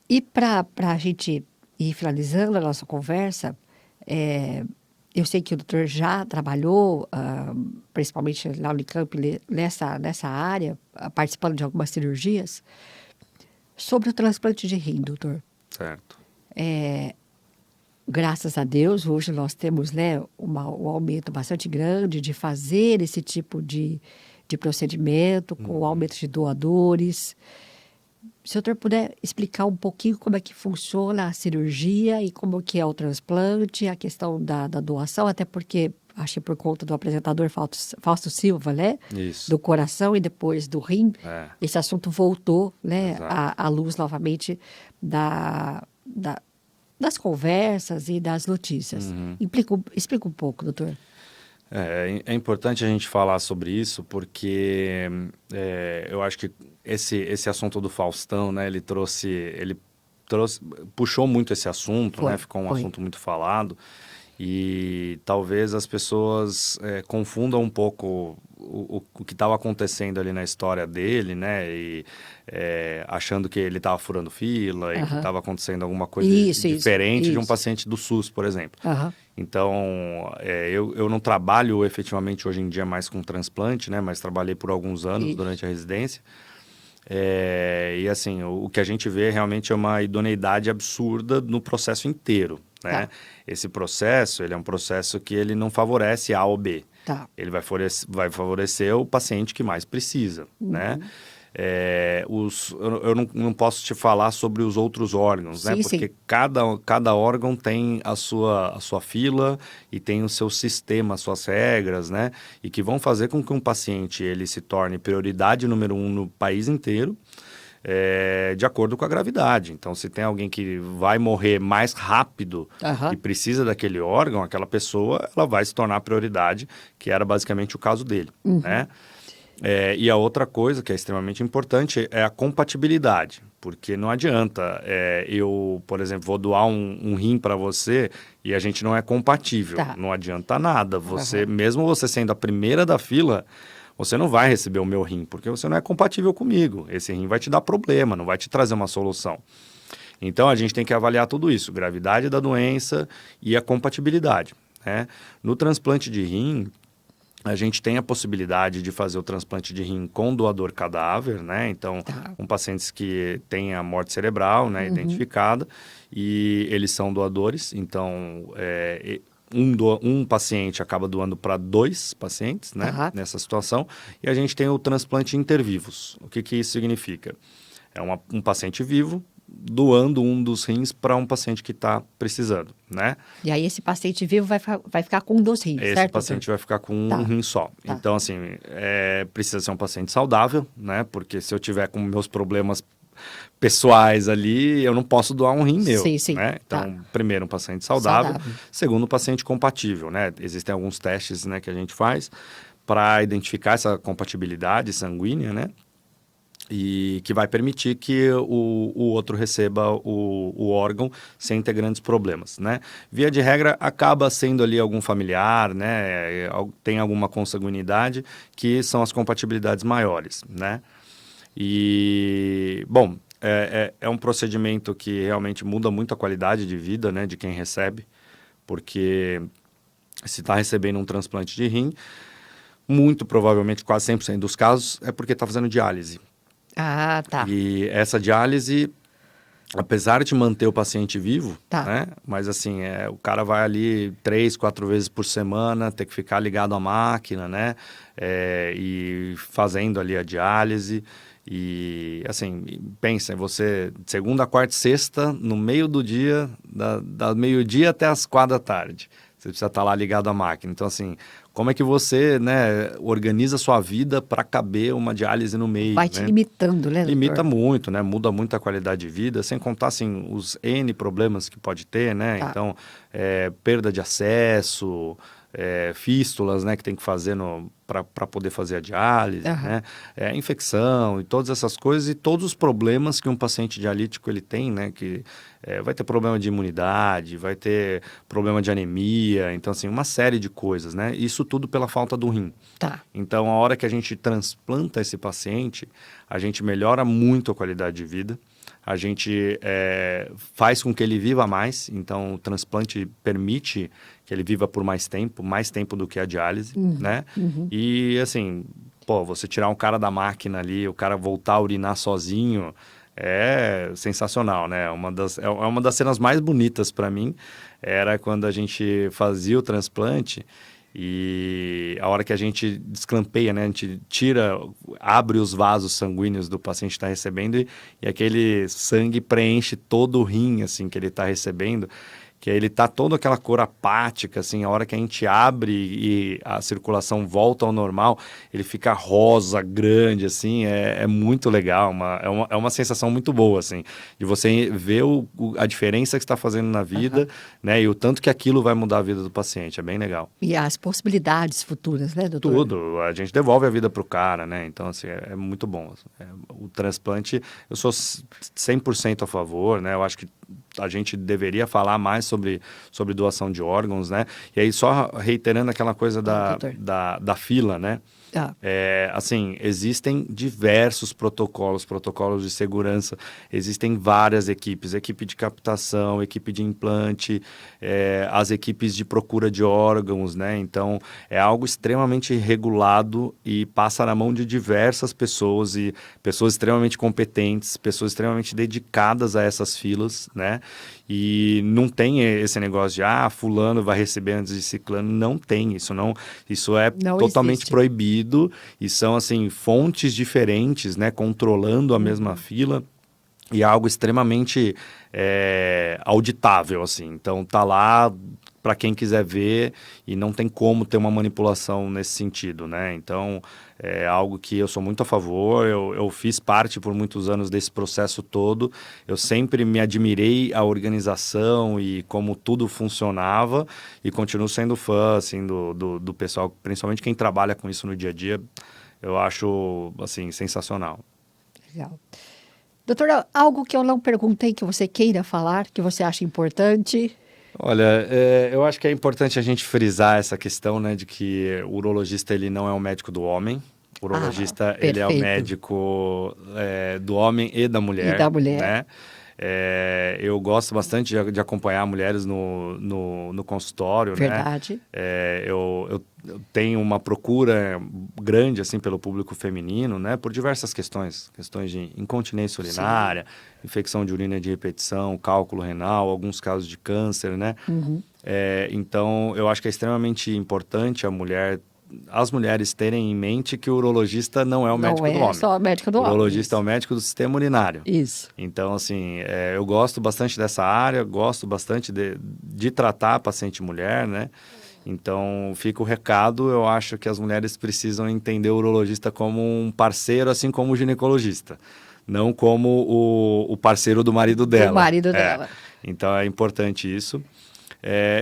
E para a gente ir finalizando a nossa conversa, eu sei que o doutor já trabalhou, principalmente na Unicamp, nessa área, participando de algumas cirurgias, sobre o transplante de rim, doutor. Certo. Graças a Deus, hoje nós temos, né, um aumento bastante grande de fazer esse tipo de procedimento, com o aumento de doadores. Se o doutor puder explicar um pouquinho como é que funciona a cirurgia e como que é o transplante, a questão da doação, até porque, acho que por conta do apresentador Fausto Silva, né? Isso. Do coração e depois do rim, esse assunto voltou, né, Exato. à luz novamente das conversas e das notícias. Explica um pouco, doutor. É importante a gente falar sobre isso porque eu acho que esse assunto do Faustão, né, ele trouxe, puxou muito esse assunto, né, ficou um Foi. assunto muito falado e talvez as pessoas confundam um pouco o que estava acontecendo ali na história dele, né, e achando que ele estava furando fila e que Aham. estava acontecendo alguma coisa diferente de um Isso. paciente do SUS, por exemplo. Aham. Então, eu não trabalho efetivamente hoje em dia mais com transplante, né? Mas trabalhei por alguns anos Isso. durante a residência. E assim, o que a gente vê realmente é uma idoneidade absurda no processo inteiro, né? Tá, Esse processo, ele é um processo que ele não favorece A ou B. tá. Ele vai favorecer o paciente que mais precisa, né? Uhum. Eu não posso te falar sobre os outros órgãos, né? Sim, sim. Porque cada órgão tem a sua fila e tem o seu sistema, as suas regras, né? E que vão fazer com que um paciente ele se torne prioridade número 1 no país inteiro, de acordo com a gravidade. Então, se tem alguém que vai morrer mais rápido e Aham. precisa daquele órgão, aquela pessoa ela vai se tornar prioridade, que era basicamente o caso dele, né? E a outra coisa que é extremamente importante é a compatibilidade, porque não adianta eu, por exemplo, vou doar um rim para você e a gente não é compatível, Tá. não adianta nada. Você, Aham. mesmo você sendo a primeira da fila, você não vai receber o meu rim, porque você não é compatível comigo. Esse rim vai te dar problema, não vai te trazer uma solução. Então a gente tem que avaliar tudo isso, gravidade da doença e a compatibilidade, né? No transplante de rim, a gente tem a possibilidade de fazer o transplante de rim com doador cadáver, né? Então, Tá. com pacientes que têm a morte cerebral, né, Uhum. identificada, e eles são doadores. Então, um paciente acaba doando para 2 pacientes, né, Tá. nessa situação. E a gente tem o transplante intervivos. O que isso significa? É um paciente vivo doando um dos rins para um paciente que está precisando, né? E aí esse paciente vivo vai ficar com um dos rins, Esse certo, doutor? paciente vai ficar com um Tá, rim só. tá. Então, assim, precisa ser um paciente saudável, né? Porque se eu tiver com meus problemas pessoais ali, eu não posso doar um rim meu, Sim, sim. né? Tá. Então, primeiro, um paciente saudável. Saudável. Segundo, um paciente compatível, né? Existem alguns testes, né, que a gente faz para identificar essa compatibilidade sanguínea, né? E que vai permitir que o outro receba o órgão sem ter grandes problemas, né? Via de regra, acaba sendo ali algum familiar, né? Tem alguma consanguinidade, que são as compatibilidades maiores, né? E, bom, é um procedimento que realmente muda muito a qualidade de vida, né, de quem recebe, porque se está recebendo um transplante de rim, muito provavelmente, quase 100% dos casos, é porque está fazendo diálise. Ah, tá. E essa diálise, apesar de manter o paciente vivo, Tá. né? Mas assim, o cara vai ali 3, 4 vezes por semana, ter que ficar ligado à máquina, né? E fazendo ali a diálise. E assim, pensa, você, segunda, quarta e sexta, no meio do dia, da meio-dia até as 4 da tarde. Você precisa estar lá ligado à máquina. Então, assim, como é que você, né, organiza a sua vida para caber uma diálise no meio, Vai te né? limitando, né, Limita doutor? muito, né? Muda muito a qualidade de vida, sem contar, assim, os N problemas que pode ter, né? Tá. Então, perda de acesso, fístulas, né? Que tem que fazer para poder fazer a diálise, Aham. né? Infecção e todas essas coisas e todos os problemas que um paciente dialítico ele tem, né? Que vai ter problema de imunidade, vai ter problema de anemia, então, assim, uma série de coisas, né? Isso tudo pela falta do rim. Tá. Então, a hora que a gente transplanta esse paciente, a gente melhora muito a qualidade de vida, a gente faz com que ele viva mais, então o transplante permite que ele viva por mais tempo do que a diálise, né? Uhum. E assim, pô, você tirar um cara da máquina ali, o cara voltar a urinar sozinho, é sensacional, né? É uma das cenas mais bonitas para mim, era quando a gente fazia o transplante. E a hora que a gente desclampeia, né? A gente abre os vasos sanguíneos do paciente que está recebendo e aquele sangue preenche todo o rim, assim, que ele está recebendo. que ele tá toda aquela cor apática, assim, a hora que a gente abre e a circulação volta ao normal, ele fica rosa, grande, assim, é muito legal, é uma sensação muito boa, assim, de você ver a diferença que está fazendo na vida, né, e o tanto que aquilo vai mudar a vida do paciente, é bem legal. E as possibilidades futuras, né, doutor? Tudo, a gente devolve a vida pro cara, né, então, assim, é muito bom. O transplante, eu sou 100% a favor, né, eu acho que a gente deveria falar mais sobre doação de órgãos, né? E aí, só reiterando aquela coisa da fila, né? Assim, existem diversos protocolos de segurança, existem várias equipes, equipe de captação, equipe de implante, as equipes de procura de órgãos, né? Então, é algo extremamente regulado e passa na mão de diversas pessoas e pessoas extremamente competentes, pessoas extremamente dedicadas a essas filas, né? E não tem esse negócio de, fulano vai receber antes de ciclano, não tem, isso não totalmente existe. proibido, e são, assim, fontes diferentes, né, controlando a mesma fila, e é algo extremamente auditável, assim, então tá lá para quem quiser ver e não tem como ter uma manipulação nesse sentido, né? Então, é algo que eu sou muito a favor, eu fiz parte por muitos anos desse processo todo, eu sempre me admirei a organização e como tudo funcionava e continuo sendo fã, assim, do pessoal, principalmente quem trabalha com isso no dia a dia, eu acho, assim, sensacional. Legal. Doutora, algo que eu não perguntei que você queira falar, que você acha importante? Olha, eu acho que é importante a gente frisar essa questão, né, de que o urologista ele não é o médico do homem. O urologista ele é o médico do homem e da mulher. E da mulher. Né? Eu gosto bastante de acompanhar mulheres no consultório. Verdade. Né? Eu tenho uma procura grande assim pelo público feminino, né? Por diversas questões de incontinência urinária, sim, infecção de urina de repetição, cálculo renal, alguns casos de câncer, né? Uhum. Então, eu acho que é extremamente importante as mulheres terem em mente que o urologista não é o médico do homem. Não é só o médico do homem. O urologista é o médico do sistema urinário. Isso. Então, assim, eu gosto bastante dessa área, gosto bastante de tratar a paciente mulher, né? Então, fica o recado, eu acho que as mulheres precisam entender o urologista como um parceiro, assim como o ginecologista. Não como o parceiro do marido dela. Do marido dela. Então, é importante isso.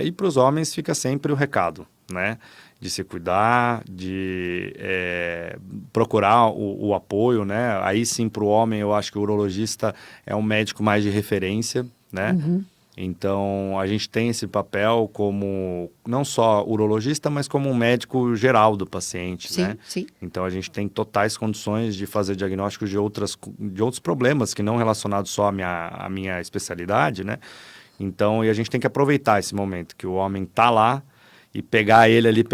E para os homens fica sempre o recado, né? De se cuidar, de procurar o apoio, né? Aí sim, para o homem, eu acho que o urologista é um médico mais de referência, né? Uhum. Então, a gente tem esse papel como, não só urologista, mas como um médico geral do paciente, sim, né? Sim. Então, a gente tem totais condições de fazer diagnóstico de outros problemas que não relacionados só à minha especialidade, né? Então, e a gente tem que aproveitar esse momento que o homem está lá e pegar ele ali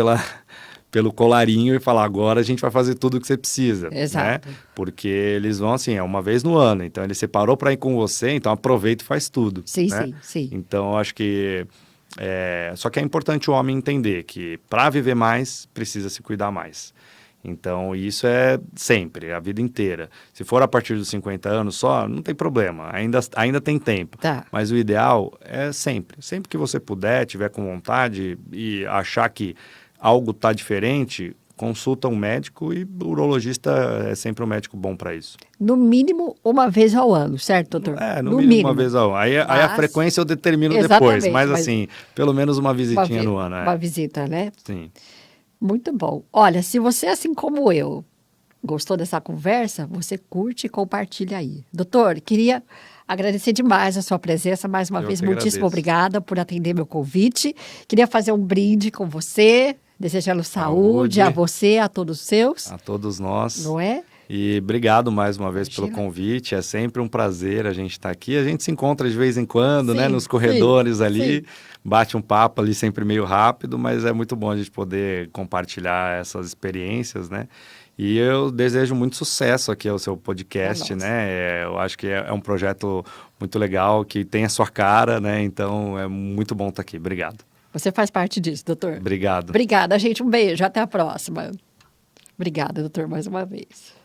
pelo colarinho e falar, agora a gente vai fazer tudo o que você precisa. Exato. Né? Porque eles vão assim, uma vez no ano. Então, ele separou para ir com você, então aproveita e faz tudo. Sim, né? sim. Então, acho que... só que é importante o homem entender que para viver mais, precisa se cuidar mais. Então, isso é sempre, a vida inteira. Se for a partir dos 50 anos só, não tem problema, ainda tem tempo. Tá. Mas o ideal é sempre que você puder, tiver com vontade e achar que algo está diferente, consulta um médico e o urologista é sempre um médico bom para isso. No mínimo, uma vez ao ano, certo, doutor? No mínimo uma vez ao ano. Aí a frequência eu determino depois, mas assim, pelo menos uma visitinha no ano. Uma visita, né? Sim. Muito bom. Olha, se você, assim como eu, gostou dessa conversa, você curte e compartilha aí. Doutor, queria agradecer demais a sua presença mais uma vez. Muitíssimo obrigada por atender meu convite. Queria fazer um brinde com você, desejando saúde a você, a todos os seus. A todos nós. Não é? E obrigado mais uma vez pelo convite. É sempre um prazer a gente estar aqui. A gente se encontra de vez em quando, né? Nos corredores ali. Sim. Bate um papo ali sempre meio rápido, mas é muito bom a gente poder compartilhar essas experiências, né? E eu desejo muito sucesso aqui ao seu podcast, né? Eu acho que é um projeto muito legal, que tem a sua cara, né? Então, é muito bom estar aqui. Obrigado. Você faz parte disso, doutor. Obrigado. Obrigada, gente. Um beijo. Até a próxima. Obrigada, doutor, mais uma vez.